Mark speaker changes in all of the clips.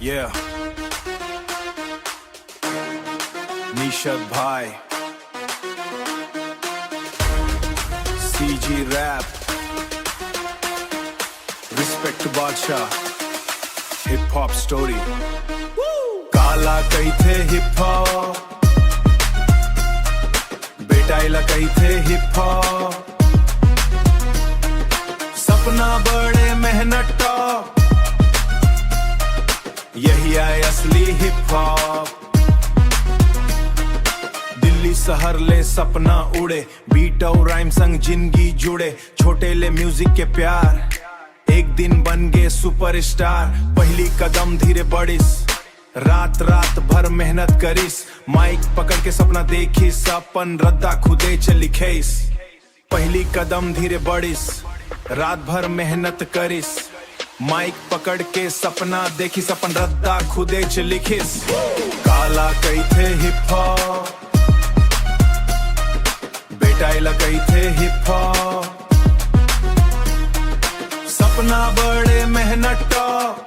Speaker 1: Yeah. निशद भाई, CG rap, respect बादशाह, hip hop story. काला कही थे hip hop, बेटा इला कही थे hip hop. सपना बड़े मेहनत टॉप, यही आए असली हिप हॉप. दिल्ली शहर ले सपना उड़े, बीट और राइम संग जिंदगी जुड़े. छोटे ले म्यूजिक के प्यार, एक दिन बन गए सुपरस्टार. पहली कदम धीरे बढ़िस, रात रात भर मेहनत करिस. माइक पकड़ के सपना देखिस, अपन रद्दा खुदे च लिखेस. पहली कदम धीरे बढ़िस, रात भर मेहनत करिस. माइक पकड़ के सपना देखी, सपन रद्दा खुदे च लिखिस. काला कही थे हिप हॉप, बेटा इला कही थे हिप हॉप. सपना बड़े मेहनत टॉप,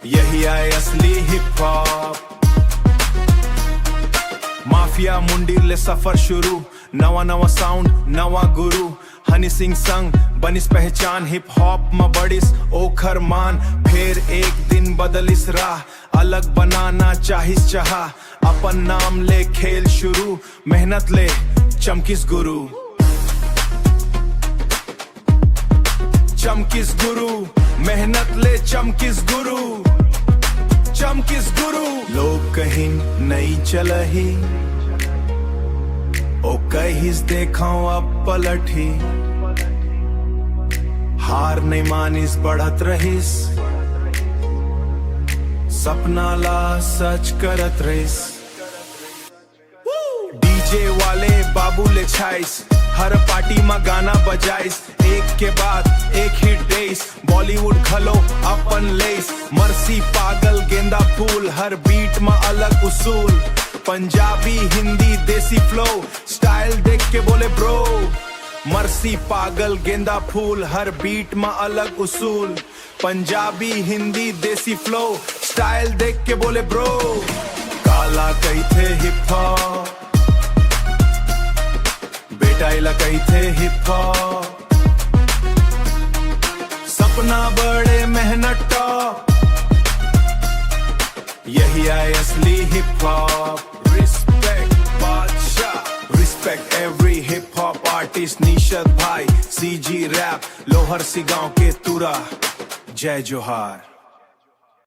Speaker 1: यही आए असली हिप हॉप. माफिया मुंडीर ले सफर शुरू, नवा नवा साउंड नवा गुरु. हनी सिंह संग बनिस पहचान, हिप हॉप में बड़िस ओखर मान. फिर एक दिन बदलिस राह, अलग बनाना चाहिस चाहा. अपन नाम ले खेल शुरू, मेहनत ले चमकिस गुरु. चमकिस गुरु, मेहनत ले चमकिस गुरु. चमकिस गुरु. लोग कहीं नहीं चलही, ओ कहिस देखाओ अब पलटी. हार नहीं मानिस बढ़त रहिस, सपना ला सच करत रहिस. डीजे वाले बाबू ले छाइस, हर पार्टी में गाना बजाइस. एक के बाद एक हिट देस, बॉलीवुड खलो अपन लेस. मर्सी पागल गेंदा फूल, हर बीट में अलग उसूल. पंजाबी हिंदी देसी फ्लो, स्टाइल देख के बोले ब्रो. मर्सी पागल गेंदा फूल, हर बीट में अलग उसूल. पंजाबी हिंदी देसी फ्लो, स्टाइल देख के बोले ब्रो. काला कही थे हिप हॉप, बेटा इला कही थे हिप हॉप. सपना बड़े मेहनत टॉप, यही आए असली hip hop. Respect Badshah, respect every hip hop artist. Nishad भाई, CG रैप, लोहर सी गांव के तुरा. जय जोहार.